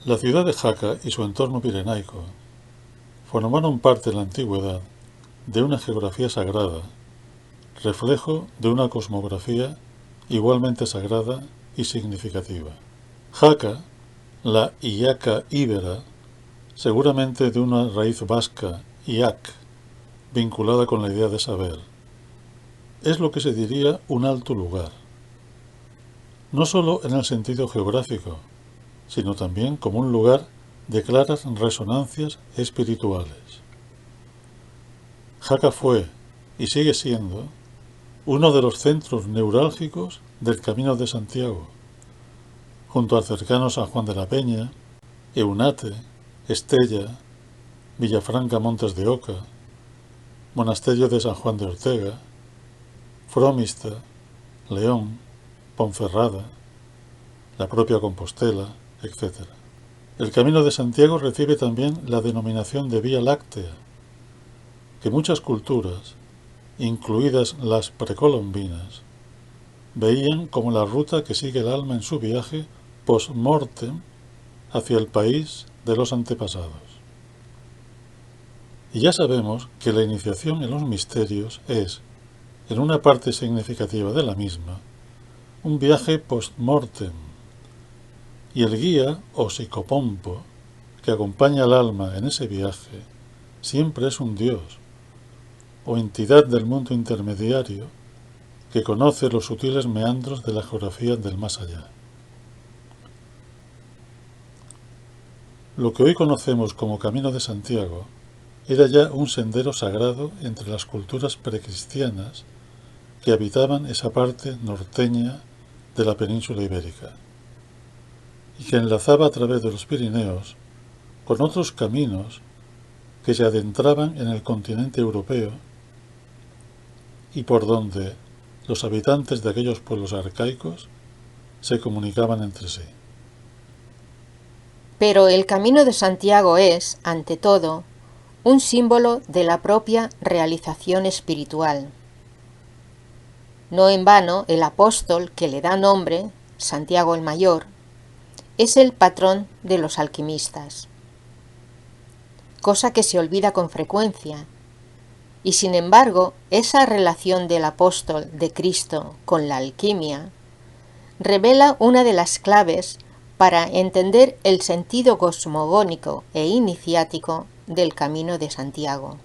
La ciudad de Jaca y su entorno pirenaico formaron parte en la antigüedad de una geografía sagrada, reflejo de una cosmografía igualmente sagrada y significativa. Jaca, la Iaca íbera, seguramente de una raíz vasca, iac, vinculada con la idea de saber, es lo que se diría un alto lugar, no sólo en el sentido geográfico, sino también como un lugar de claras resonancias espirituales. Jaca fue, y sigue siendo, uno de los centros neurálgicos del Camino de Santiago, junto al cercano San Juan de la Peña, Eunate, Estella, Villafranca Montes de Oca, Monasterio de San Juan de Ortega, Fromista, León, Ponferrada, la propia Compostela, etc. El Camino de Santiago recibe también la denominación de Vía Láctea, que muchas culturas, incluidas las precolombinas, veían como la ruta que sigue el alma en su viaje post-mortem hacia el país de los antepasados. Y ya sabemos que la iniciación en los misterios es, en una parte significativa de la misma, un viaje post-mortem, y el guía o psicopompo que acompaña al alma en ese viaje siempre es un dios o entidad del mundo intermediario que conoce los sutiles meandros de la geografía del más allá. Lo que hoy conocemos como Camino de Santiago era ya un sendero sagrado entre las culturas precristianas que habitaban esa parte norteña de la península ibérica, y que enlazaba a través de los Pirineos con otros caminos que se adentraban en el continente europeo y por donde los habitantes de aquellos pueblos arcaicos se comunicaban entre sí. Pero el Camino de Santiago es, ante todo, un símbolo de la propia realización espiritual. No en vano, el apóstol que le da nombre, Santiago el Mayor, es el patrón de los alquimistas, cosa que se olvida con frecuencia, y sin embargo, esa relación del apóstol de Cristo con la alquimia revela una de las claves para entender el sentido cosmogónico e iniciático del Camino de Santiago,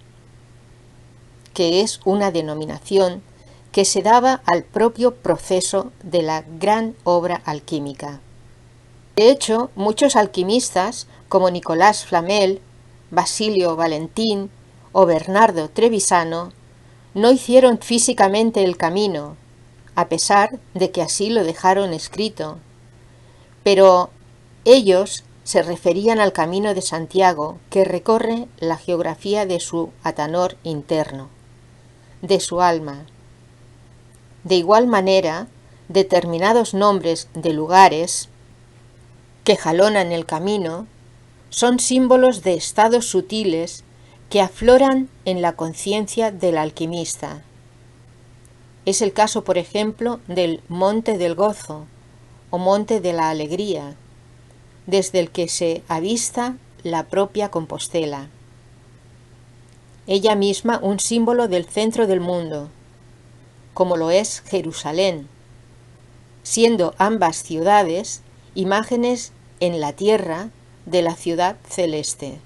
que es una denominación que se daba al propio proceso de la gran obra alquímica. De hecho, muchos alquimistas, como Nicolás Flamel, Basilio Valentín o Bernardo Trevisano, no hicieron físicamente el camino, a pesar de que así lo dejaron escrito, pero ellos se referían al Camino de Santiago que recorre la geografía de su Atanor interno, de su alma. De igual manera, determinados nombres de lugares que jalonan el camino son símbolos de estados sutiles que afloran en la conciencia del alquimista. Es el caso, por ejemplo, del Monte del Gozo o Monte de la Alegría, desde el que se avista la propia Compostela, ella misma un símbolo del centro del mundo, como lo es Jerusalén, siendo ambas ciudades imágenes en la tierra de la ciudad celeste.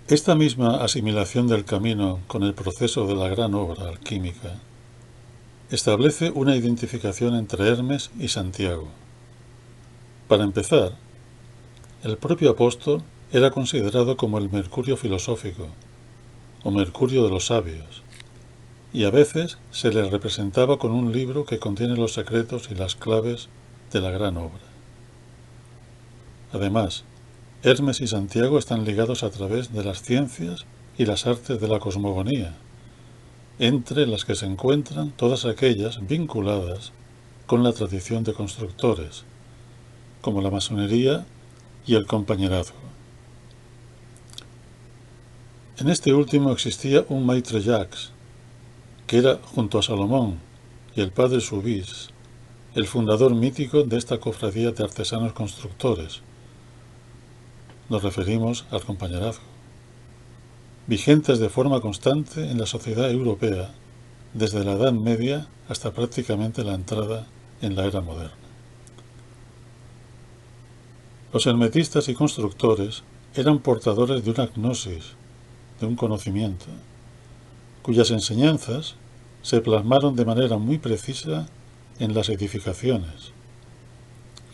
Esta misma asimilación del camino con el proceso de la gran obra alquímica establece una identificación entre Hermes y Santiago. Para empezar, el propio apóstol era considerado como el Mercurio filosófico, o Mercurio de los sabios, y a veces se le representaba con un libro que contiene los secretos y las claves de la gran obra. Además, Hermes y Santiago están ligados a través de las ciencias y las artes de la cosmogonía, entre las que se encuentran todas aquellas vinculadas con la tradición de constructores, como la masonería y el compañerazgo. En este último existía un Maitre Jacques, que era, junto a Salomón y el padre Soubise, el fundador mítico de esta cofradía de artesanos constructores. Nos referimos al compañerazgo, vigentes de forma constante en la sociedad europea desde la Edad Media hasta prácticamente la entrada en la era moderna. Los hermetistas y constructores eran portadores de una gnosis, de un conocimiento, cuyas enseñanzas se plasmaron de manera muy precisa en las edificaciones,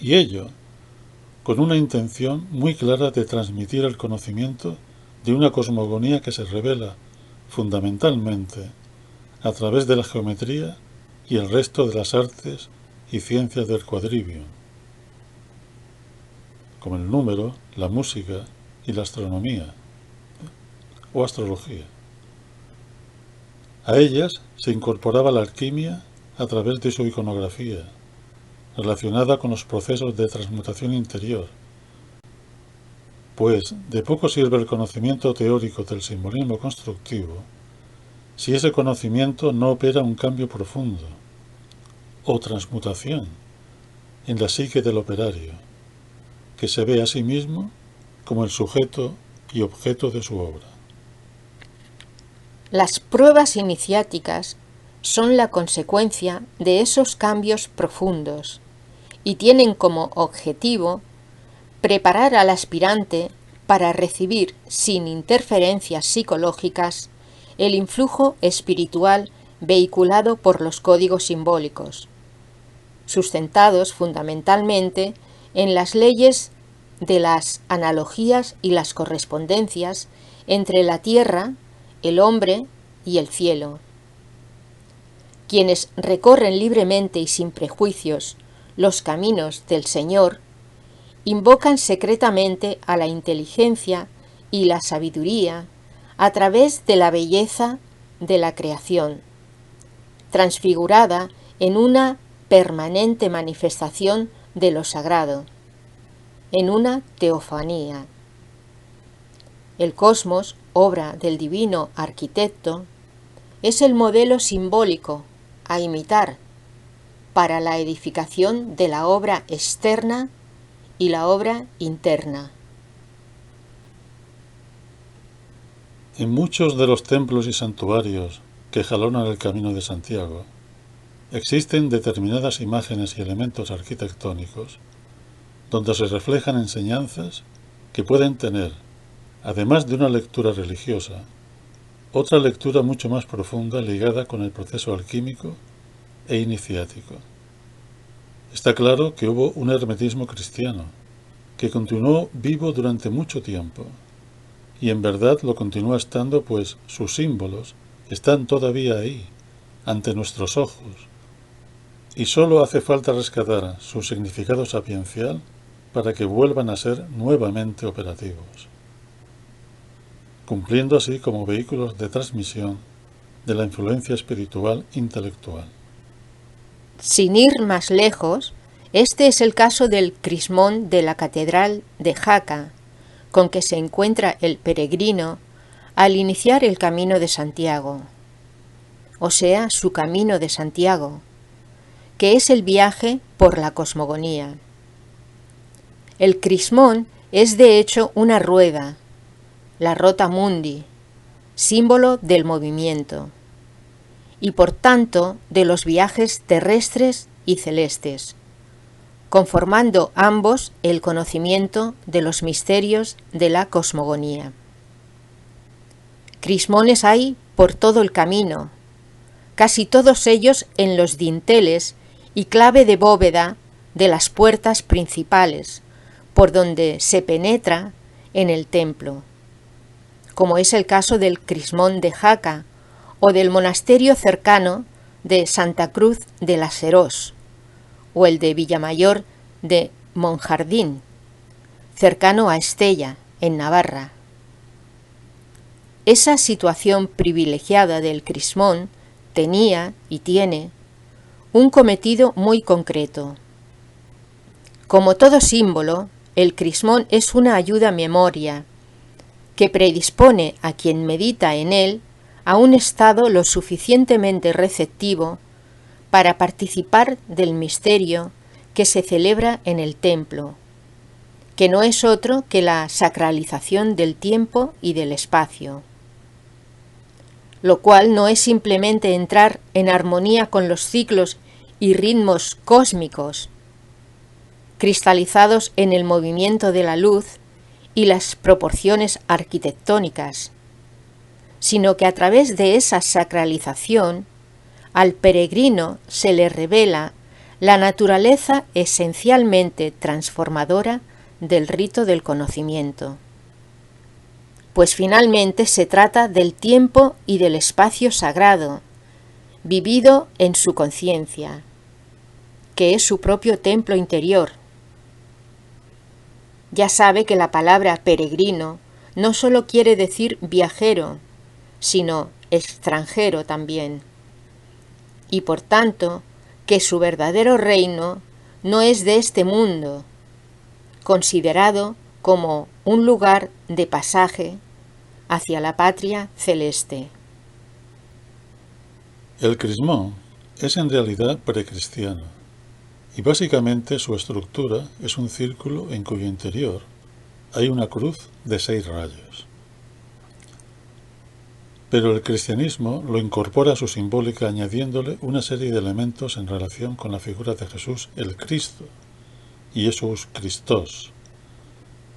y ello con una intención muy clara de transmitir el conocimiento de una cosmogonía que se revela fundamentalmente a través de la geometría y el resto de las artes y ciencias del quadrivium, como el número, la música y la astronomía o astrología. A ellas se incorporaba la alquimia a través de su iconografía, relacionada con los procesos de transmutación interior, pues de poco sirve el conocimiento teórico del simbolismo constructivo si ese conocimiento no opera un cambio profundo o transmutación en la psique del operario, que se ve a sí mismo como el sujeto y objeto de su obra. Las pruebas iniciáticas son la consecuencia de esos cambios profundos y tienen como objetivo preparar al aspirante para recibir sin interferencias psicológicas el influjo espiritual vehiculado por los códigos simbólicos, sustentados fundamentalmente en las leyes de las analogías y las correspondencias entre la tierra, el hombre y el cielo. Quienes recorren libremente y sin prejuicios los caminos del Señor, invocan secretamente a la inteligencia y la sabiduría a través de la belleza de la creación, transfigurada en una permanente manifestación de lo sagrado, en una teofanía. El cosmos, obra del divino arquitecto, es el modelo simbólico a imitar para la edificación de la obra externa y la obra interna. En muchos de los templos y santuarios que jalonan el Camino de Santiago, existen determinadas imágenes y elementos arquitectónicos donde se reflejan enseñanzas que pueden tener, además de una lectura religiosa, otra lectura mucho más profunda ligada con el proceso alquímico e iniciático. Está claro que hubo un hermetismo cristiano, que continuó vivo durante mucho tiempo, y en verdad lo continúa estando, pues sus símbolos están todavía ahí, ante nuestros ojos, y solo hace falta rescatar su significado sapiencial para que vuelvan a ser nuevamente operativos, cumpliendo así como vehículos de transmisión de la influencia espiritual intelectual. Sin ir más lejos, este es el caso del crismón de la Catedral de Jaca, con que se encuentra el peregrino al iniciar el Camino de Santiago, o sea, su Camino de Santiago, que es el viaje por la cosmogonía. El crismón es de hecho una rueda, la rota mundi, símbolo del movimiento, y por tanto de los viajes terrestres y celestes, conformando ambos el conocimiento de los misterios de la cosmogonía. Crismones hay por todo el camino, casi todos ellos en los dinteles y clave de bóveda de las puertas principales, por donde se penetra en el templo, como es el caso del crismón de Jaca o del monasterio cercano de Santa Cruz de la Serós, o el de Villamayor de Monjardín, cercano a Estella, en Navarra. Esa situación privilegiada del crismón tenía y tiene un cometido muy concreto. Como todo símbolo, el crismón es una ayuda memoria que predispone a quien medita en él a un estado lo suficientemente receptivo para participar del misterio que se celebra en el templo, que no es otro que la sacralización del tiempo y del espacio, lo cual no es simplemente entrar en armonía con los ciclos y ritmos cósmicos, cristalizados en el movimiento de la luz y las proporciones arquitectónicas, sino que a través de esa sacralización, al peregrino se le revela la naturaleza esencialmente transformadora del rito del conocimiento, pues finalmente se trata del tiempo y del espacio sagrado, vivido en su conciencia, que es su propio templo interior. Ya sabe que la palabra peregrino no solo quiere decir viajero, sino extranjero también, y por tanto que su verdadero reino no es de este mundo, considerado como un lugar de pasaje hacia la patria celeste. El crismón es en realidad precristiano, y básicamente su estructura es un círculo en cuyo interior hay una cruz de 6 rayos. Pero el cristianismo lo incorpora a su simbólica añadiéndole una serie de elementos en relación con la figura de Jesús el Cristo, y Jesús Christos,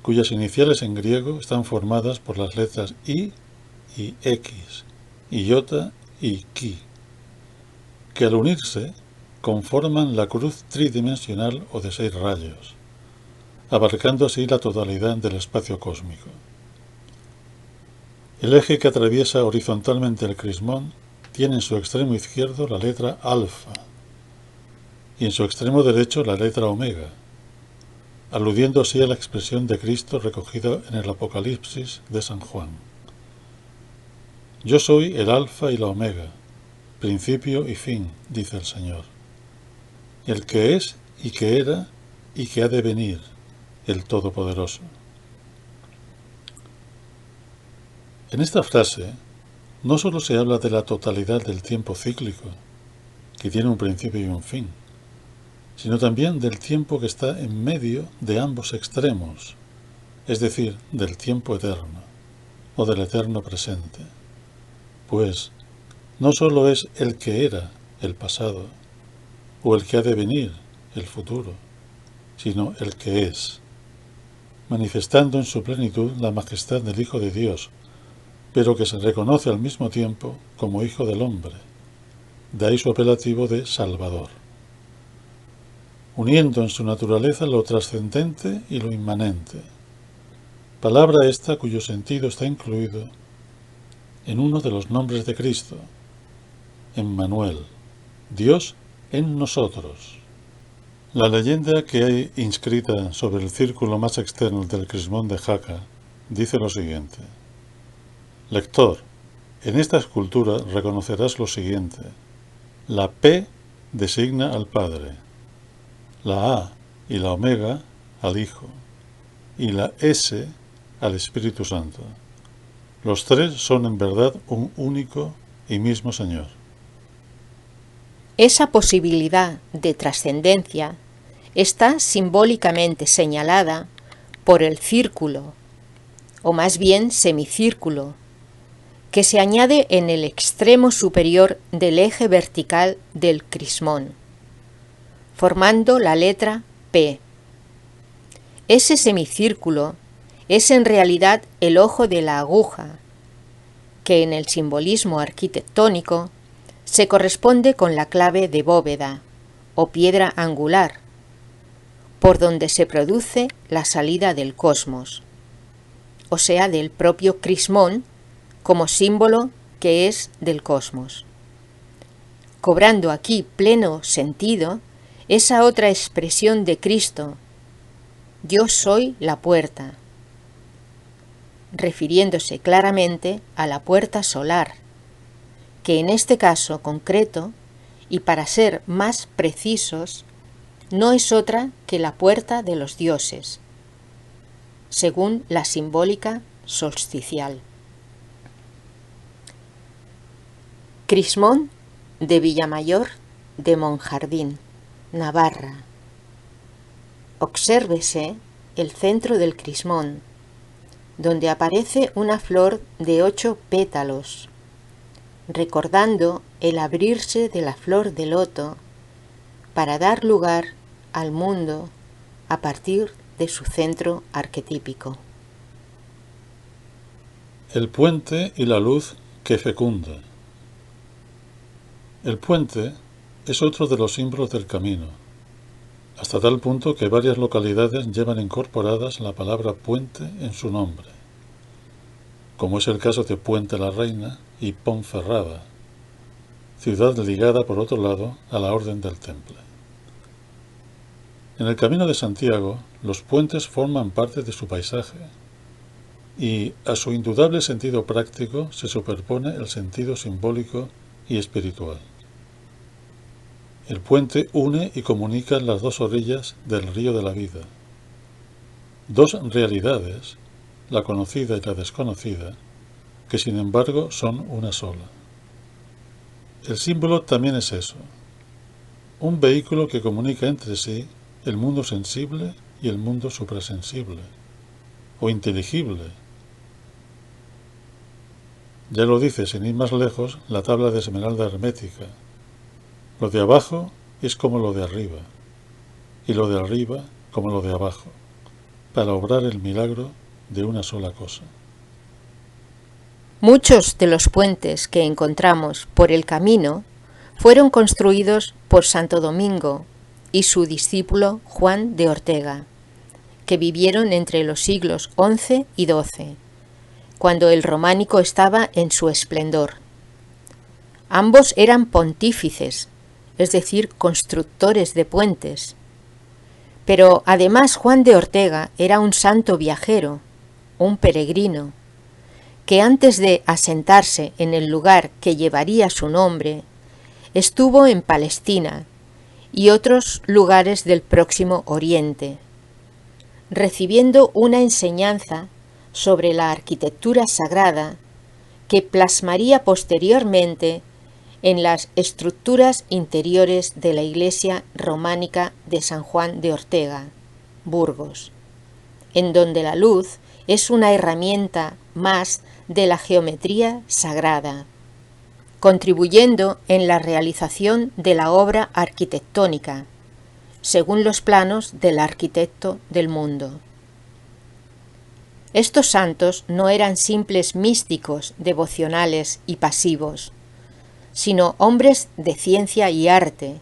cuyas iniciales en griego están formadas por las letras I y X, y iota y Chi, que al unirse conforman la cruz tridimensional o de 6 rayos, abarcando así la totalidad del espacio cósmico. El eje que atraviesa horizontalmente el crismón tiene en su extremo izquierdo la letra alfa y en su extremo derecho la letra omega, aludiendo así a la expresión de Cristo recogida en el Apocalipsis de San Juan. Yo soy el alfa y la omega, principio y fin, dice el Señor, el que es y que era y que ha de venir, el Todopoderoso. En esta frase no solo se habla de la totalidad del tiempo cíclico, que tiene un principio y un fin, sino también del tiempo que está en medio de ambos extremos, es decir, del tiempo eterno, o del eterno presente. Pues no solo es el que era, el pasado, o el que ha de venir, el futuro, sino el que es, manifestando en su plenitud la majestad del Hijo de Dios, pero que se reconoce al mismo tiempo como Hijo del Hombre, de ahí su apelativo de Salvador, uniendo en su naturaleza lo trascendente y lo inmanente, palabra esta cuyo sentido está incluido en uno de los nombres de Cristo, Emmanuel, Dios en nosotros. La leyenda que hay inscrita sobre el círculo más externo del crismón de Jaca dice lo siguiente: Lector, en esta escultura reconocerás lo siguiente. La P designa al Padre, la A y la Omega al Hijo, y la S al Espíritu Santo. Los tres son en verdad un único y mismo Señor. Esa posibilidad de trascendencia está simbólicamente señalada por el círculo, o más bien semicírculo, que se añade en el extremo superior del eje vertical del crismón, formando la letra P. Ese semicírculo es en realidad el ojo de la aguja, que en el simbolismo arquitectónico se corresponde con la clave de bóveda o piedra angular, por donde se produce la salida del cosmos, o sea, del propio crismón, como símbolo que es del cosmos, cobrando aquí pleno sentido esa otra expresión de Cristo, yo soy la puerta, refiriéndose claramente a la puerta solar, que en este caso concreto, y para ser más precisos, no es otra que la puerta de los dioses, según la simbólica solsticial. Crismón de Villamayor de Monjardín, Navarra. Obsérvese el centro del crismón, donde aparece una flor de 8 pétalos, recordando el abrirse de la flor de loto para dar lugar al mundo a partir de su centro arquetípico. El puente y la luz que fecunda. El puente es otro de los símbolos del camino, hasta tal punto que varias localidades llevan incorporadas la palabra puente en su nombre, como es el caso de Puente la Reina y Ponferrada, ciudad ligada por otro lado a la Orden del Temple. En el Camino de Santiago, los puentes forman parte de su paisaje y a su indudable sentido práctico se superpone el sentido simbólico y espiritual. El puente une y comunica las dos orillas del río de la vida. Dos realidades, la conocida y la desconocida, que sin embargo son una sola. El símbolo también es eso, un vehículo que comunica entre sí el mundo sensible y el mundo suprasensible, o inteligible. Ya lo dice, sin ir más lejos, la tabla de esmeralda hermética. Lo de abajo es como lo de arriba, y lo de arriba como lo de abajo, para obrar el milagro de una sola cosa. Muchos de los puentes que encontramos por el camino fueron construidos por Santo Domingo y su discípulo Juan de Ortega, que vivieron entre los siglos XI y XII, cuando el románico estaba en su esplendor. Ambos eran pontífices, es decir, constructores de puentes. Pero además Juan de Ortega era un santo viajero, un peregrino, que antes de asentarse en el lugar que llevaría su nombre, estuvo en Palestina y otros lugares del Próximo Oriente, recibiendo una enseñanza sobre la arquitectura sagrada que plasmaría posteriormente en las estructuras interiores de la iglesia románica de San Juan de Ortega, Burgos, en donde la luz es una herramienta más de la geometría sagrada, contribuyendo en la realización de la obra arquitectónica, según los planos del arquitecto del mundo. Estos santos no eran simples místicos, devocionales y pasivos, sino hombres de ciencia y arte,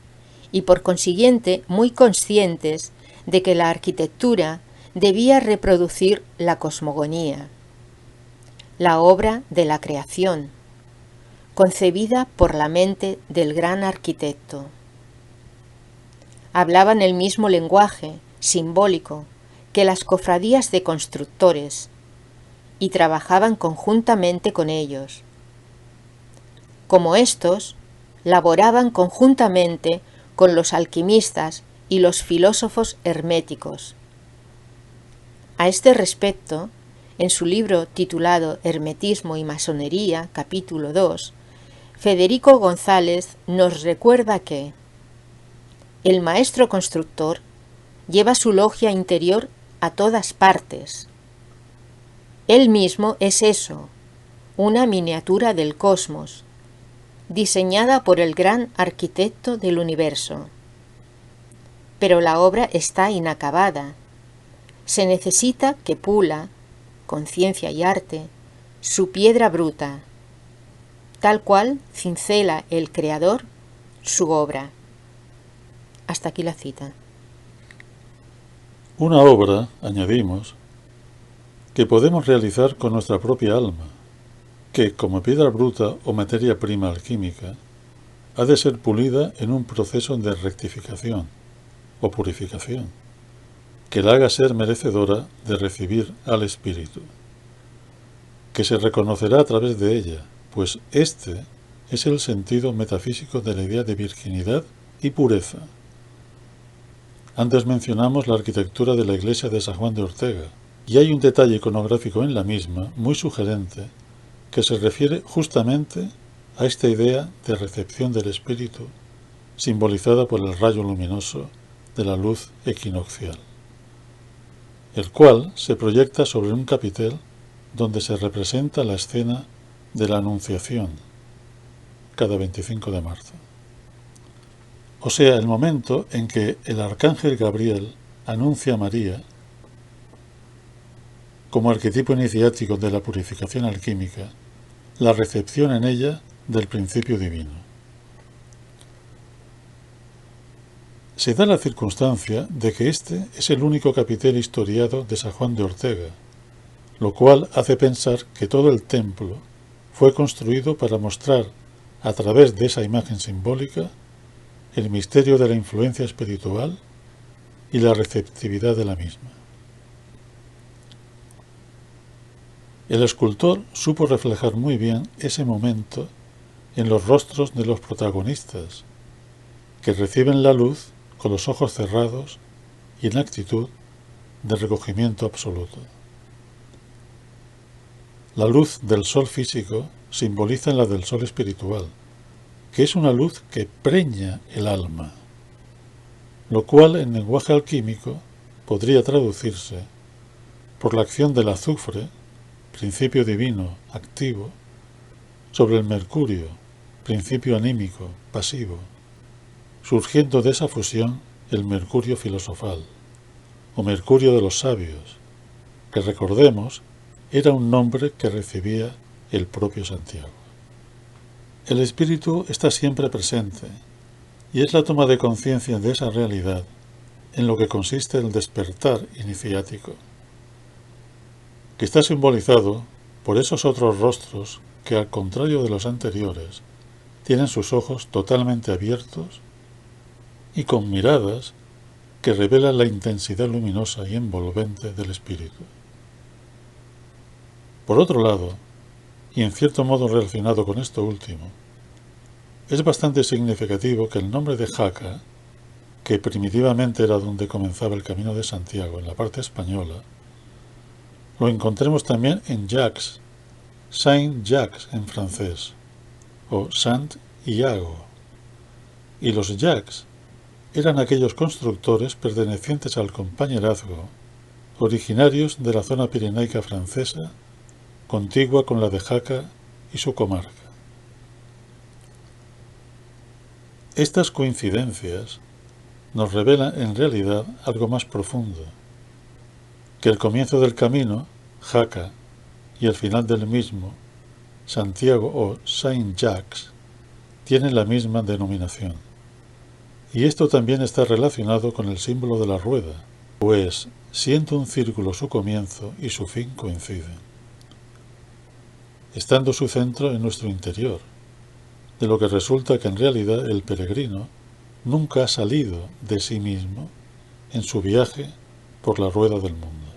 y por consiguiente muy conscientes de que la arquitectura debía reproducir la cosmogonía, la obra de la creación, concebida por la mente del gran arquitecto. Hablaban el mismo lenguaje simbólico que las cofradías de constructores y trabajaban conjuntamente con ellos. Como estos, laboraban conjuntamente con los alquimistas y los filósofos herméticos. A este respecto, en su libro titulado Hermetismo y Masonería, capítulo 2, Federico González nos recuerda que el maestro constructor lleva su logia interior a todas partes. Él mismo es eso, una miniatura del cosmos, diseñada por el gran arquitecto del universo. Pero la obra está inacabada. Se necesita que pula, con ciencia y arte, su piedra bruta, tal cual cincela el creador su obra. Hasta aquí la cita. Una obra, añadimos, que podemos realizar con nuestra propia alma, que, como piedra bruta o materia prima alquímica, ha de ser pulida en un proceso de rectificación o purificación, que la haga ser merecedora de recibir al Espíritu, que se reconocerá a través de ella, pues este es el sentido metafísico de la idea de virginidad y pureza. Antes mencionamos la arquitectura de la iglesia de San Juan de Ortega, y hay un detalle iconográfico en la misma muy sugerente que se refiere justamente a esta idea de recepción del Espíritu simbolizada por el rayo luminoso de la luz equinoccial, el cual se proyecta sobre un capitel donde se representa la escena de la Anunciación cada 25 de marzo. O sea, el momento en que el arcángel Gabriel anuncia a María como arquetipo iniciático de la purificación alquímica, la recepción en ella del principio divino. Se da la circunstancia de que este es el único capitel historiado de San Juan de Ortega, lo cual hace pensar que todo el templo fue construido para mostrar, a través de esa imagen simbólica, el misterio de la influencia espiritual y la receptividad de la misma. El escultor supo reflejar muy bien ese momento en los rostros de los protagonistas, que reciben la luz con los ojos cerrados y en actitud de recogimiento absoluto. La luz del sol físico simboliza la del sol espiritual, que es una luz que preña el alma, lo cual en lenguaje alquímico podría traducirse por la acción del azufre, principio divino, activo, sobre el mercurio, principio anímico, pasivo, surgiendo de esa fusión el mercurio filosofal, o mercurio de los sabios, que recordemos era un nombre que recibía el propio Santiago. El espíritu está siempre presente, y es la toma de conciencia de esa realidad en lo que consiste el despertar iniciático, que está simbolizado por esos otros rostros que, al contrario de los anteriores, tienen sus ojos totalmente abiertos y con miradas que revelan la intensidad luminosa y envolvente del espíritu. Por otro lado, y en cierto modo relacionado con esto último, es bastante significativo que el nombre de Jaca, que primitivamente era donde comenzaba el Camino de Santiago en la parte española, lo encontremos también en Jacques, Saint-Jacques en francés, o Sant-Iago. Y los Jacques eran aquellos constructores pertenecientes al compañerazgo, originarios de la zona pirenaica francesa, contigua con la de Jaca y su comarca. Estas coincidencias nos revelan en realidad algo más profundo, que el comienzo del camino, Jaca, y el final del mismo, Santiago o Saint-Jacques, tienen la misma denominación. Y esto también está relacionado con el símbolo de la rueda, pues, siendo un círculo su comienzo y su fin coinciden, estando su centro en nuestro interior, de lo que resulta que en realidad el peregrino nunca ha salido de sí mismo en su viaje por la rueda del mundo.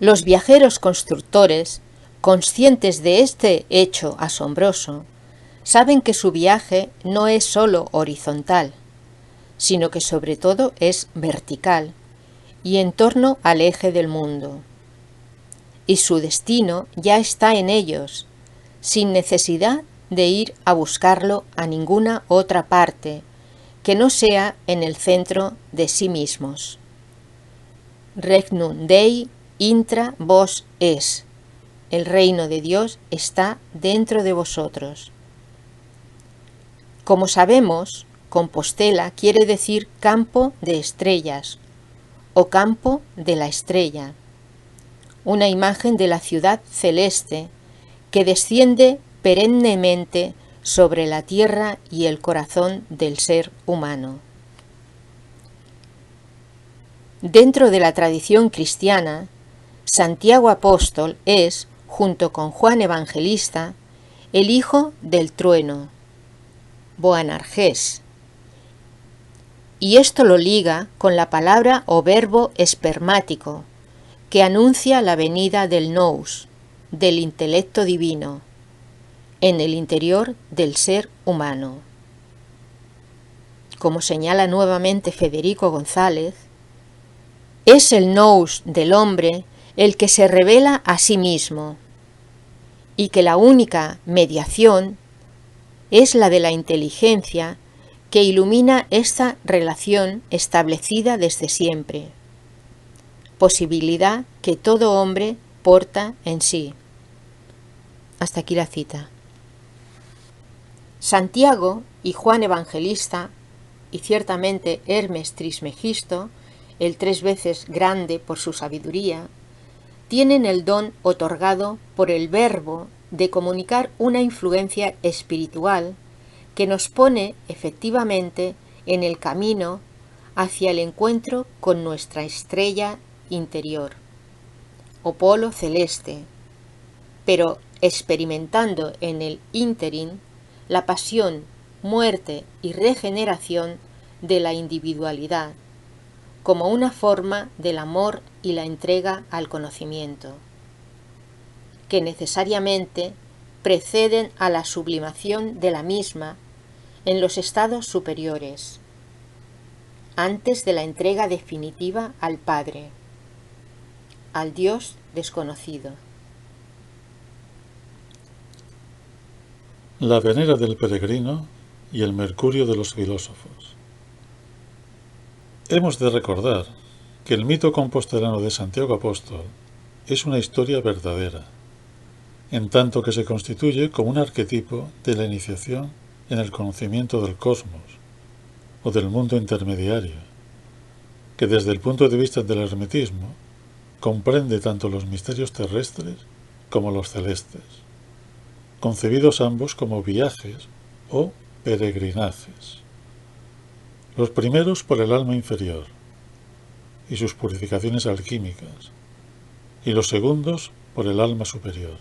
Los viajeros constructores, conscientes de este hecho asombroso, saben que su viaje no es sólo horizontal, sino que sobre todo es vertical y en torno al eje del mundo. Y su destino ya está en ellos, sin necesidad de ir a buscarlo a ninguna otra parte que no sea en el centro de sí mismos. Regnum Dei intra vos es. El reino de Dios está dentro de vosotros. Como sabemos, Compostela quiere decir campo de estrellas o campo de la estrella, una imagen de la ciudad celeste que desciende perennemente sobre la tierra y el corazón del ser humano. Dentro de la tradición cristiana, Santiago Apóstol es, junto con Juan Evangelista, el hijo del trueno, Boanerges, y esto lo liga con la palabra o verbo espermático, que anuncia la venida del nous, del intelecto divino, en el interior del ser humano. Como señala nuevamente Federico González, es el nous del hombre el que se revela a sí mismo, y que la única mediación es la de la inteligencia que ilumina esta relación establecida desde siempre, posibilidad que todo hombre porta en sí. Hasta aquí la cita. Santiago y Juan Evangelista, y ciertamente Hermes Trismegisto, el 3 veces grande por su sabiduría, tienen el don otorgado por el Verbo de comunicar una influencia espiritual que nos pone efectivamente en el camino hacia el encuentro con nuestra estrella interior o polo celeste, pero experimentando en el ínterin la pasión, muerte y regeneración de la individualidad, como una forma del amor y la entrega al conocimiento, que necesariamente preceden a la sublimación de la misma en los estados superiores, antes de la entrega definitiva al Padre, al Dios desconocido. La Venera del peregrino y el Mercurio de los filósofos. Hemos de recordar que el mito compostelano de Santiago Apóstol es una historia verdadera, en tanto que se constituye como un arquetipo de la iniciación en el conocimiento del cosmos o del mundo intermediario, que desde el punto de vista del hermetismo comprende tanto los misterios terrestres como los celestes, concebidos ambos como viajes o peregrinajes. Los primeros por el alma inferior y sus purificaciones alquímicas, y los segundos por el alma superior,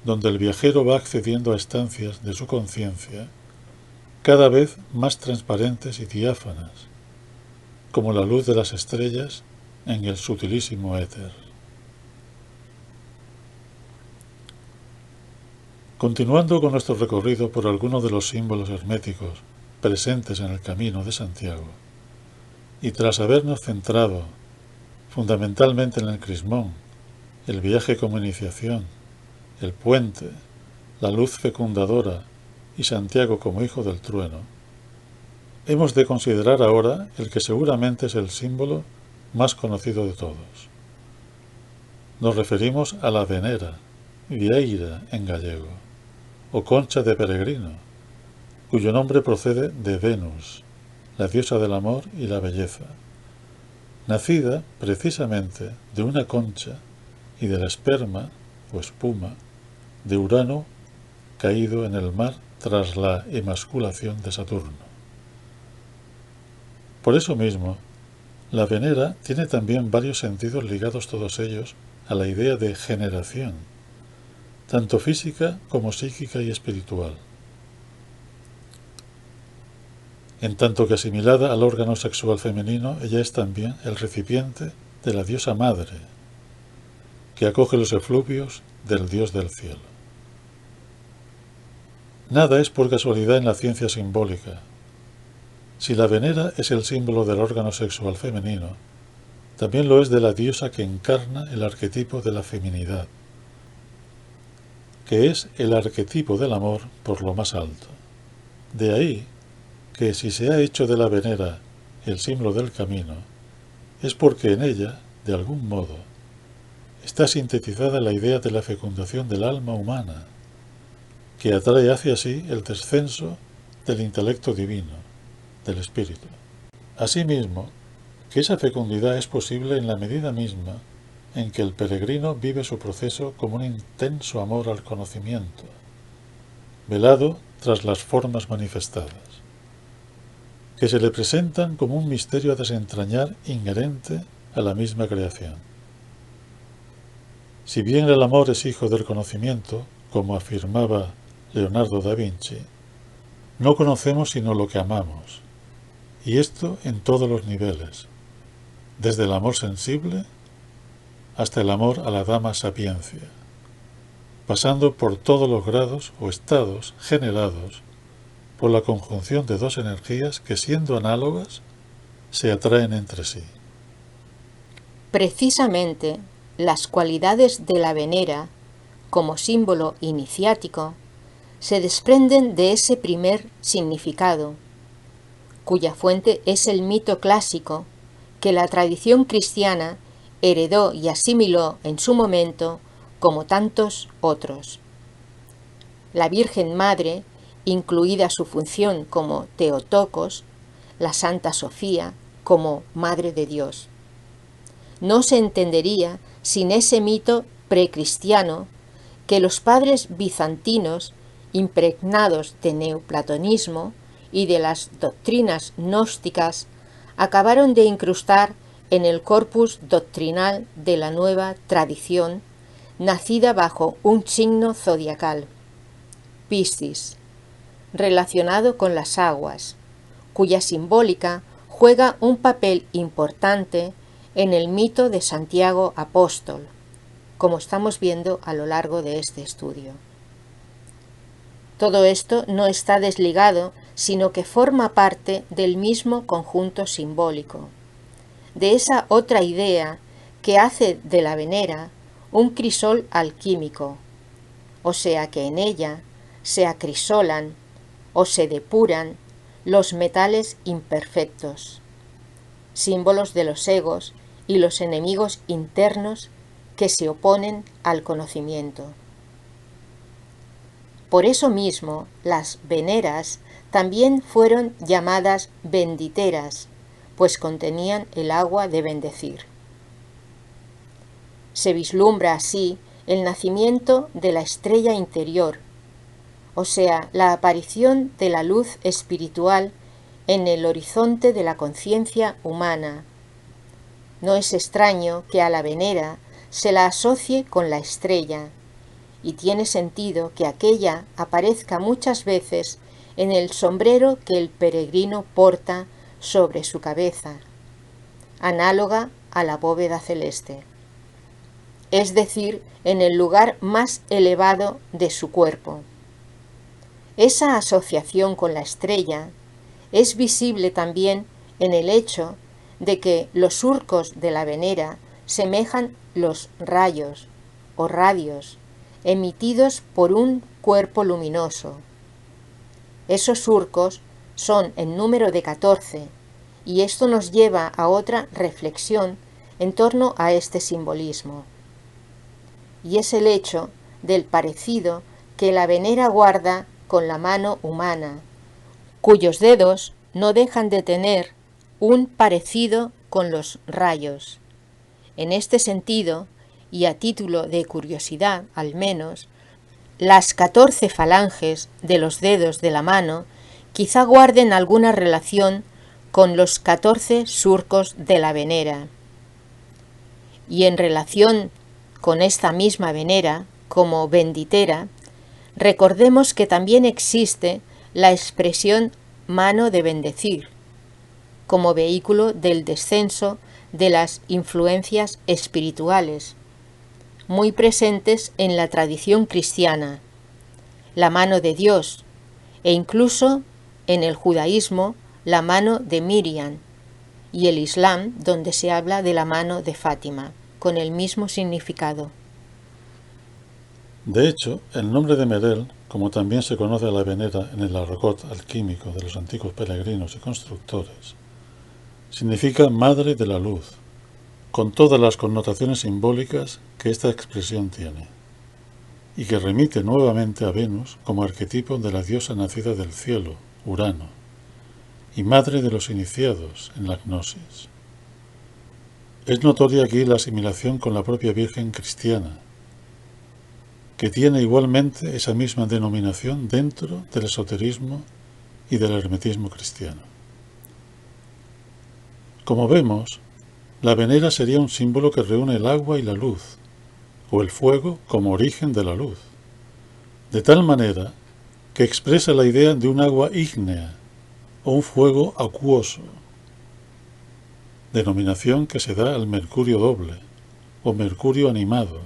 donde el viajero va accediendo a estancias de su conciencia cada vez más transparentes y diáfanas, como la luz de las estrellas en el sutilísimo éter. Continuando con nuestro recorrido por algunos de los símbolos herméticos presentes en el Camino de Santiago, y tras habernos centrado fundamentalmente en el crismón, el viaje como iniciación, el puente, la luz fecundadora y Santiago como hijo del trueno, hemos de considerar ahora el que seguramente es el símbolo más conocido de todos. Nos referimos a la Venera, Vieira en gallego, o concha de peregrino, cuyo nombre procede de Venus, la diosa del amor y la belleza, nacida precisamente de una concha y del esperma, o espuma, de Urano caído en el mar tras la emasculación de Saturno. Por eso mismo, la Venera tiene también varios sentidos ligados todos ellos a la idea de generación, tanto física como psíquica y espiritual. En tanto que asimilada al órgano sexual femenino, ella es también el recipiente de la diosa madre, que acoge los efluvios del dios del cielo. Nada es por casualidad en la ciencia simbólica. Si la Venera es el símbolo del órgano sexual femenino, también lo es de la diosa que encarna el arquetipo de la feminidad, que es el arquetipo del amor por lo más alto. De ahí que si se ha hecho de la Venera el símbolo del camino, es porque en ella, de algún modo, está sintetizada la idea de la fecundación del alma humana, que atrae hacia sí el descenso del intelecto divino, del espíritu. Asimismo, que esa fecundidad es posible en la medida misma en que el peregrino vive su proceso como un intenso amor al conocimiento, velado tras las formas manifestadas, que se le presentan como un misterio a desentrañar inherente a la misma creación. Si bien el amor es hijo del conocimiento, como afirmaba Leonardo da Vinci, no conocemos sino lo que amamos, y esto en todos los niveles, desde el amor sensible hasta el amor a la dama sapiencia, pasando por todos los grados o estados generados por la conjunción de dos energías que, siendo análogas, se atraen entre sí. Precisamente, las cualidades de la Venera, como símbolo iniciático, se desprenden de ese primer significado cuya fuente es el mito clásico que la tradición cristiana heredó y asimiló en su momento como tantos otros. La Virgen Madre, incluida su función como Theotokos, la Santa Sofía como Madre de Dios. No se entendería sin ese mito precristiano que los padres bizantinos, impregnados de neoplatonismo y de las doctrinas gnósticas, acabaron de incrustar en el corpus doctrinal de la nueva tradición, nacida bajo un signo zodiacal, Piscis, relacionado con las aguas, cuya simbólica juega un papel importante en el mito de Santiago Apóstol, como estamos viendo a lo largo de este estudio. Todo esto no está desligado, sino que forma parte del mismo conjunto simbólico, de esa otra idea que hace de la venera un crisol alquímico, o sea que en ella se acrisolan o se depuran los metales imperfectos, símbolos de los egos y los enemigos internos que se oponen al conocimiento. Por eso mismo, las veneras también fueron llamadas benditeras, pues contenían el agua de bendecir. Se vislumbra así el nacimiento de la estrella interior, o sea, la aparición de la luz espiritual en el horizonte de la conciencia humana. No es extraño que a la venera se la asocie con la estrella, y tiene sentido que aquella aparezca muchas veces en el sombrero que el peregrino porta sobre su cabeza, análoga a la bóveda celeste, es decir, en el lugar más elevado de su cuerpo. Esa asociación con la estrella es visible también en el hecho de que los surcos de la venera semejan los rayos o radios emitidos por un cuerpo luminoso. Esos surcos son en número de 14, y esto nos lleva a otra reflexión en torno a este simbolismo. Y es el hecho del parecido que la venera guarda con la mano humana, cuyos dedos no dejan de tener un parecido con los rayos. En este sentido, y a título de curiosidad al menos, las 14 falanges de los dedos de la mano quizá guarden alguna relación con los 14 surcos de la venera. Y en relación con esta misma venera, como benditera, recordemos que también existe la expresión mano de bendecir, como vehículo del descenso de las influencias espirituales, muy presentes en la tradición cristiana, la mano de Dios, e incluso en el judaísmo la mano de Miriam, y el Islam, donde se habla de la mano de Fátima, con el mismo significado. De hecho, el nombre de Merel, como también se conoce a la venera en el argot alquímico de los antiguos peregrinos y constructores, significa Madre de la Luz, con todas las connotaciones simbólicas que esta expresión tiene, y que remite nuevamente a Venus como arquetipo de la diosa nacida del cielo, Urano, y madre de los iniciados en la gnosis. Es notoria aquí la asimilación con la propia Virgen cristiana, que tiene igualmente esa misma denominación dentro del esoterismo y del hermetismo cristiano. Como vemos, la venera sería un símbolo que reúne el agua y la luz, o el fuego como origen de la luz, de tal manera que expresa la idea de un agua ígnea o un fuego acuoso, denominación que se da al mercurio doble o mercurio animado,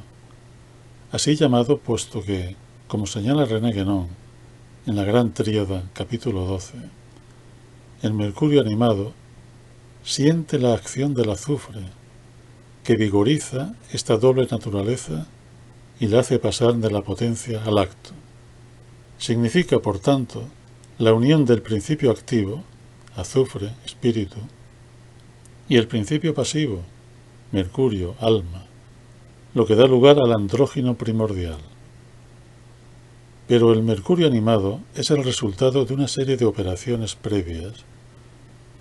así llamado puesto que, como señala René Guénon en la Gran Tríada, capítulo 12, el mercurio animado siente la acción del azufre, que vigoriza esta doble naturaleza y la hace pasar de la potencia al acto. Significa, por tanto, la unión del principio activo, azufre, espíritu, y el principio pasivo, mercurio, alma, lo que da lugar al andrógino primordial. Pero el mercurio animado es el resultado de una serie de operaciones previas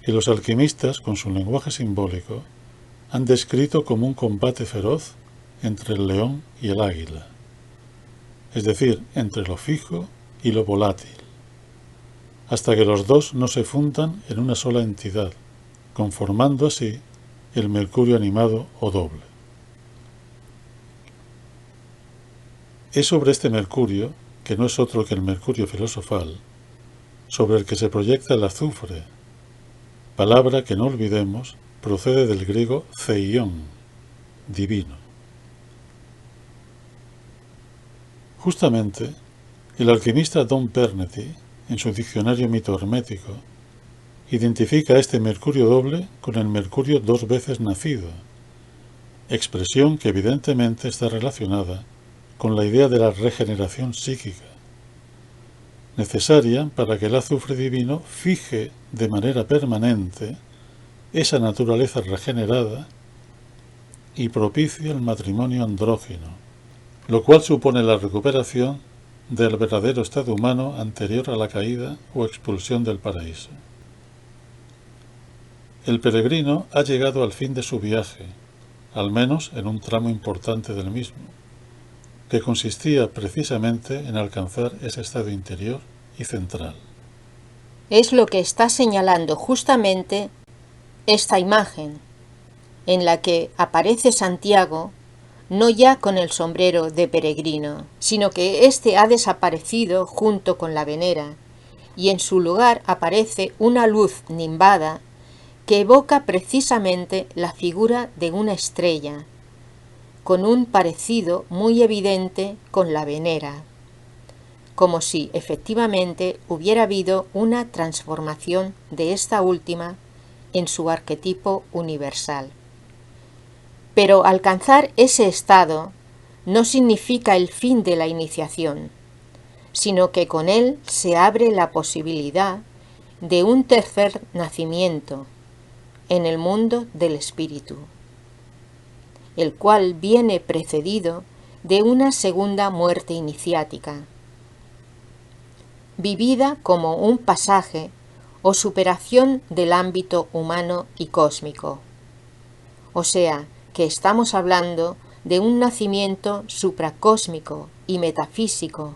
que los alquimistas, con su lenguaje simbólico, han descrito como un combate feroz entre el león y el águila, es decir, entre lo fijo y lo volátil, hasta que los dos no se fundan en una sola entidad, conformando así el mercurio animado o doble. Es sobre este mercurio, que no es otro que el mercurio filosofal, sobre el que se proyecta el azufre, palabra que no olvidemos procede del griego zeion, divino. Justamente, el alquimista Don Bernety, en su diccionario mito-hermético, identifica este mercurio doble con el mercurio dos veces nacido, expresión que evidentemente está relacionada con la idea de la regeneración psíquica, necesaria para que el azufre divino fije de manera permanente esa naturaleza regenerada y propicie el matrimonio andrógino, lo cual supone la recuperación del verdadero estado humano anterior a la caída o expulsión del paraíso. El peregrino ha llegado al fin de su viaje, al menos en un tramo importante del mismo, que consistía precisamente en alcanzar ese estado interior y central. Es lo que está señalando justamente esta imagen, en la que aparece Santiago, no ya con el sombrero de peregrino, sino que éste ha desaparecido junto con la venera, y en su lugar aparece una luz nimbada que evoca precisamente la figura de una estrella, con un parecido muy evidente con la venera, como si efectivamente hubiera habido una transformación de esta última en su arquetipo universal. Pero alcanzar ese estado no significa el fin de la iniciación, sino que con él se abre la posibilidad de un tercer nacimiento en el mundo del espíritu, el cual viene precedido de una segunda muerte iniciática, vivida como un pasaje o superación del ámbito humano y cósmico. O sea, que estamos hablando de un nacimiento supracósmico y metafísico,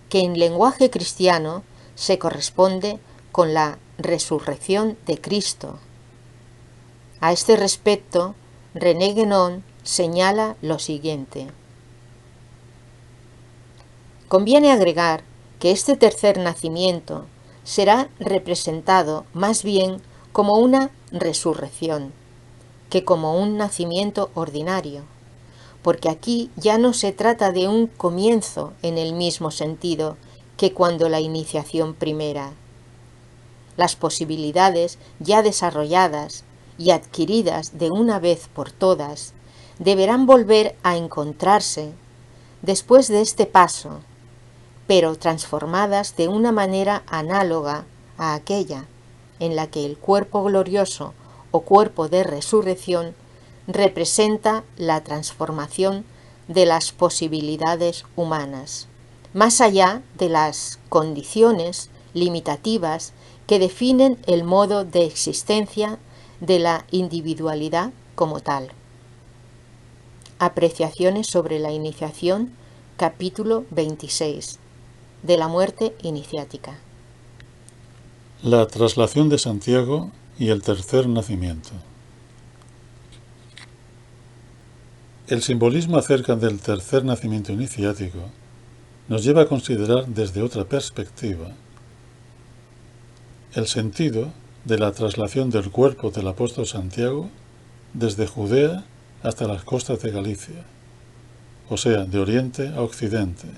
que en lenguaje cristiano se corresponde con la resurrección de Cristo. A este respecto, René Guénon señala lo siguiente. Conviene agregar que este tercer nacimiento será representado más bien como una resurrección que como un nacimiento ordinario, porque aquí ya no se trata de un comienzo en el mismo sentido que cuando la iniciación primera. Las posibilidades ya desarrolladas y adquiridas de una vez por todas deberán volver a encontrarse después de este paso, pero transformadas de una manera análoga a aquella en la que el cuerpo glorioso o cuerpo de resurrección representa la transformación de las posibilidades humanas, más allá de las condiciones limitativas que definen el modo de existencia de la individualidad como tal. Apreciaciones sobre la iniciación, capítulo 26, de la muerte iniciática. La traslación de Santiago y el tercer nacimiento. El simbolismo acerca del tercer nacimiento iniciático nos lleva a considerar desde otra perspectiva el sentido de la traslación del cuerpo del apóstol Santiago desde Judea hasta las costas de Galicia, o sea, de oriente a occidente,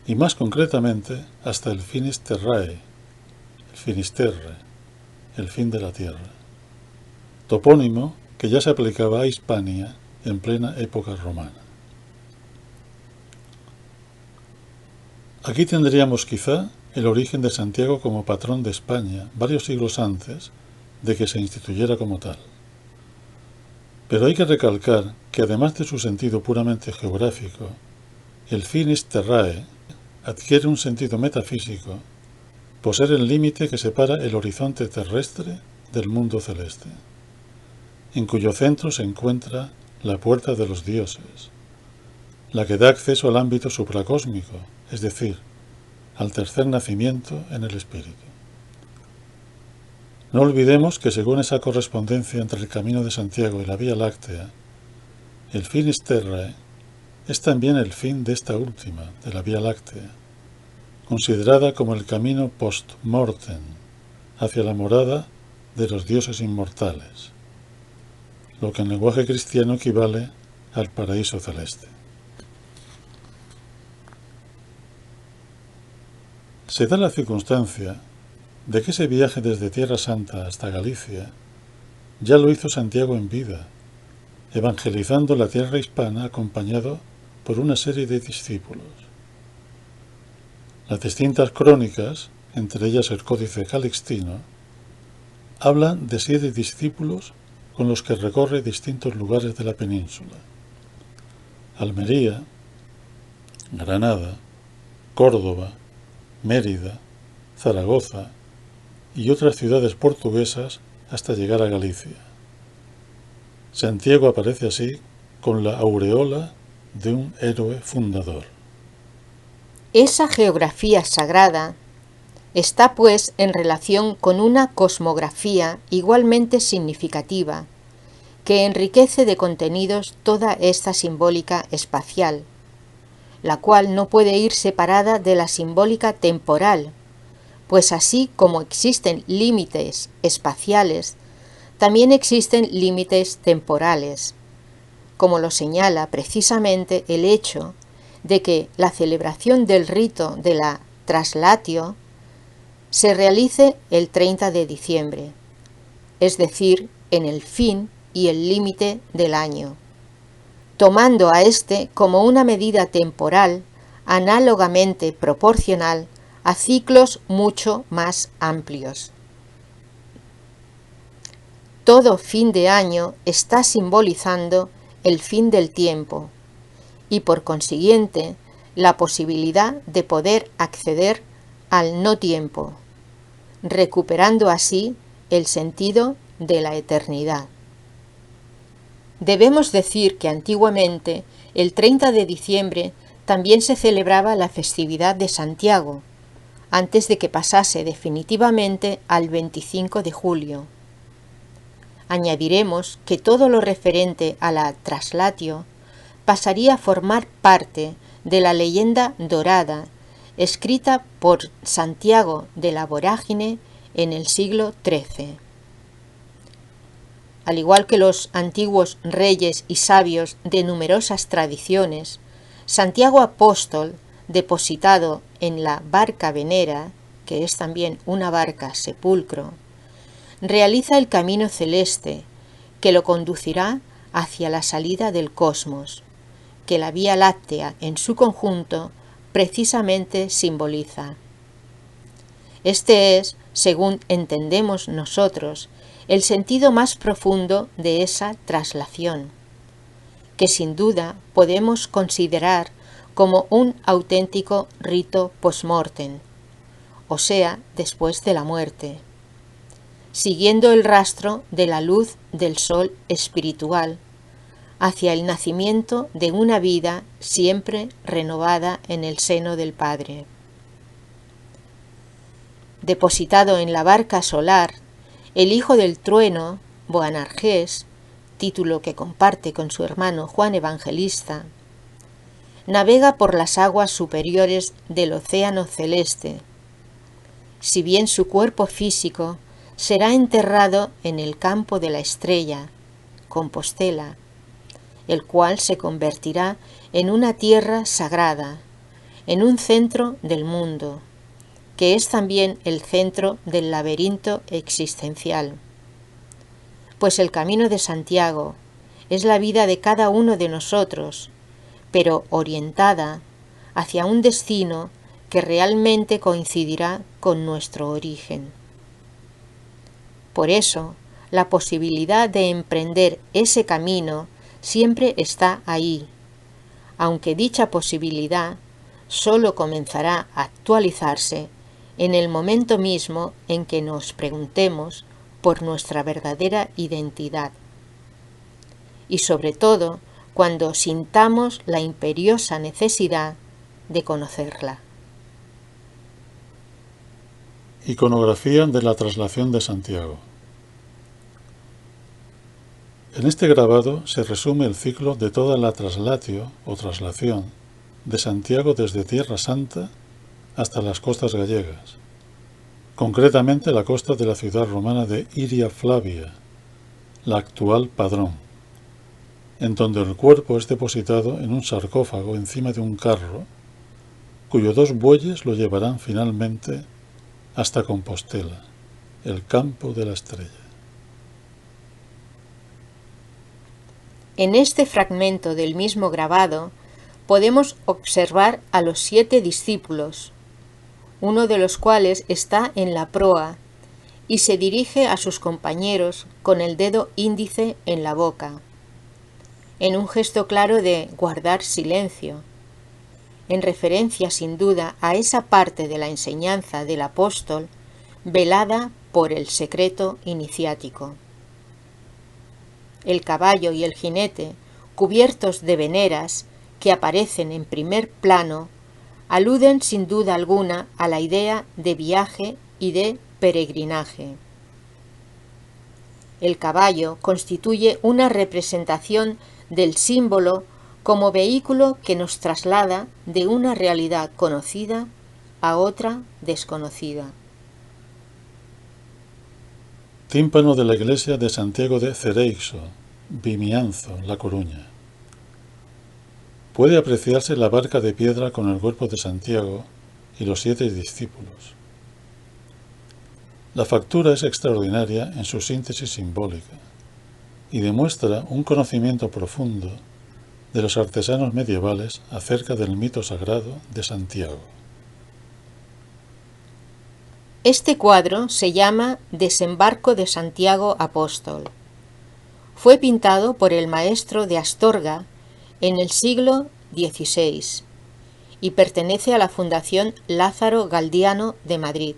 y más concretamente hasta el finis terrae, el Finisterre, el fin de la tierra, topónimo que ya se aplicaba a Hispania en plena época romana. Aquí tendríamos quizá el origen de Santiago como patrón de España varios siglos antes de que se instituyera como tal. Pero hay que recalcar que además de su sentido puramente geográfico, el finis terrae adquiere un sentido metafísico por ser el límite que separa el horizonte terrestre del mundo celeste, en cuyo centro se encuentra la puerta de los dioses, la que da acceso al ámbito supracósmico, es decir, al tercer nacimiento en el espíritu. No olvidemos que según esa correspondencia entre el Camino de Santiago y la Vía Láctea, el finis terrae es también el fin de esta última, de la Vía Láctea, considerada como el camino post-mortem hacia la morada de los dioses inmortales, lo que en lenguaje cristiano equivale al paraíso celeste. Se da la circunstancia de que ese viaje desde Tierra Santa hasta Galicia ya lo hizo Santiago en vida, evangelizando la tierra hispana acompañado por una serie de discípulos. Las distintas crónicas, entre ellas el Códice Calixtino, hablan de 7 discípulos con los que recorre distintos lugares de la península: Almería, Granada, Córdoba, Mérida, Zaragoza y otras ciudades portuguesas hasta llegar a Galicia. Santiago aparece así con la aureola de un héroe fundador. Esa geografía sagrada está pues en relación con una cosmografía igualmente significativa, que enriquece de contenidos toda esta simbólica espacial, la cual no puede ir separada de la simbólica temporal, pues así como existen límites espaciales, también existen límites temporales, como lo señala precisamente el hecho de que la celebración del rito de la traslatio se realice el 30 de diciembre, es decir, en el fin y el límite del año, tomando a este como una medida temporal análogamente proporcional a ciclos mucho más amplios. Todo fin de año está simbolizando el fin del tiempo y por consiguiente la posibilidad de poder acceder al no tiempo, recuperando así el sentido de la eternidad. Debemos decir que antiguamente, el 30 de diciembre, también se celebraba la festividad de Santiago, antes de que pasase definitivamente al 25 de julio. Añadiremos que todo lo referente a la traslatio pasaría a formar parte de la leyenda dorada, escrita por Santiago de la Vorágine en el siglo XIII. Al igual que los antiguos reyes y sabios de numerosas tradiciones, Santiago Apóstol, depositado en la barca venera, que es también una barca sepulcro, realiza el camino celeste que lo conducirá hacia la salida del cosmos, que la Vía Láctea en su conjunto precisamente simboliza. Este es, según entendemos nosotros, el sentido más profundo de esa traslación, que sin duda podemos considerar como un auténtico rito post-mortem, o sea, después de la muerte, siguiendo el rastro de la luz del sol espiritual hacia el nacimiento de una vida siempre renovada en el seno del Padre. Depositado en la barca solar, el hijo del trueno, Boanerges, título que comparte con su hermano Juan Evangelista, navega por las aguas superiores del océano celeste. Si bien su cuerpo físico será enterrado en el campo de la estrella, Compostela, el cual se convertirá en una tierra sagrada, en un centro del mundo, que es también el centro del laberinto existencial. Pues el camino de Santiago es la vida de cada uno de nosotros, pero orientada hacia un destino que realmente coincidirá con nuestro origen. Por eso, la posibilidad de emprender ese camino siempre está ahí, aunque dicha posibilidad solo comenzará a actualizarse en el momento mismo en que nos preguntemos por nuestra verdadera identidad, y sobre todo cuando sintamos la imperiosa necesidad de conocerla. Iconografía de la traslación de Santiago. En este grabado se resume el ciclo de toda la traslatio o traslación de Santiago desde Tierra Santa hasta las costas gallegas, concretamente la costa de la ciudad romana de Iria Flavia, la actual Padrón, en donde el cuerpo es depositado en un sarcófago encima de un carro, cuyos 2 bueyes lo llevarán finalmente hasta Compostela, el campo de la estrella. En este fragmento del mismo grabado podemos observar a los 7 discípulos, uno de los cuales está en la proa y se dirige a sus compañeros con el dedo índice en la boca, en un gesto claro de guardar silencio, en referencia sin duda a esa parte de la enseñanza del apóstol velada por el secreto iniciático. El caballo y el jinete, cubiertos de veneras, que aparecen en primer plano, aluden sin duda alguna a la idea de viaje y de peregrinaje. El caballo constituye una representación del símbolo como vehículo que nos traslada de una realidad conocida a otra desconocida. Tímpano de la iglesia de Santiago de Cereixo, Vimianzo, La Coruña. Puede apreciarse la barca de piedra con el cuerpo de Santiago y los 7 discípulos. La factura es extraordinaria en su síntesis simbólica y demuestra un conocimiento profundo de los artesanos medievales acerca del mito sagrado de Santiago. Este cuadro se llama Desembarco de Santiago Apóstol. Fue pintado por el maestro de Astorga en el siglo XVI y pertenece a la Fundación Lázaro Galdiano de Madrid.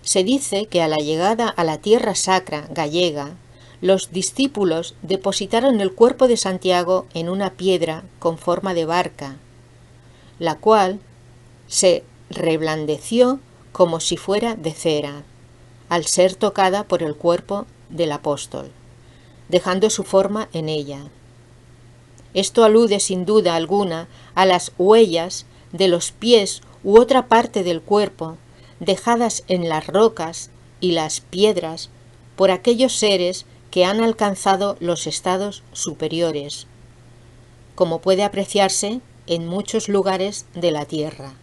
Se dice que a la llegada a la tierra sacra gallega, los discípulos depositaron el cuerpo de Santiago en una piedra con forma de barca, la cual se reblandeció como si fuera de cera, al ser tocada por el cuerpo del apóstol, dejando su forma en ella. Esto alude sin duda alguna a las huellas de los pies u otra parte del cuerpo dejadas en las rocas y las piedras por aquellos seres que han alcanzado los estados superiores, como puede apreciarse en muchos lugares de la tierra.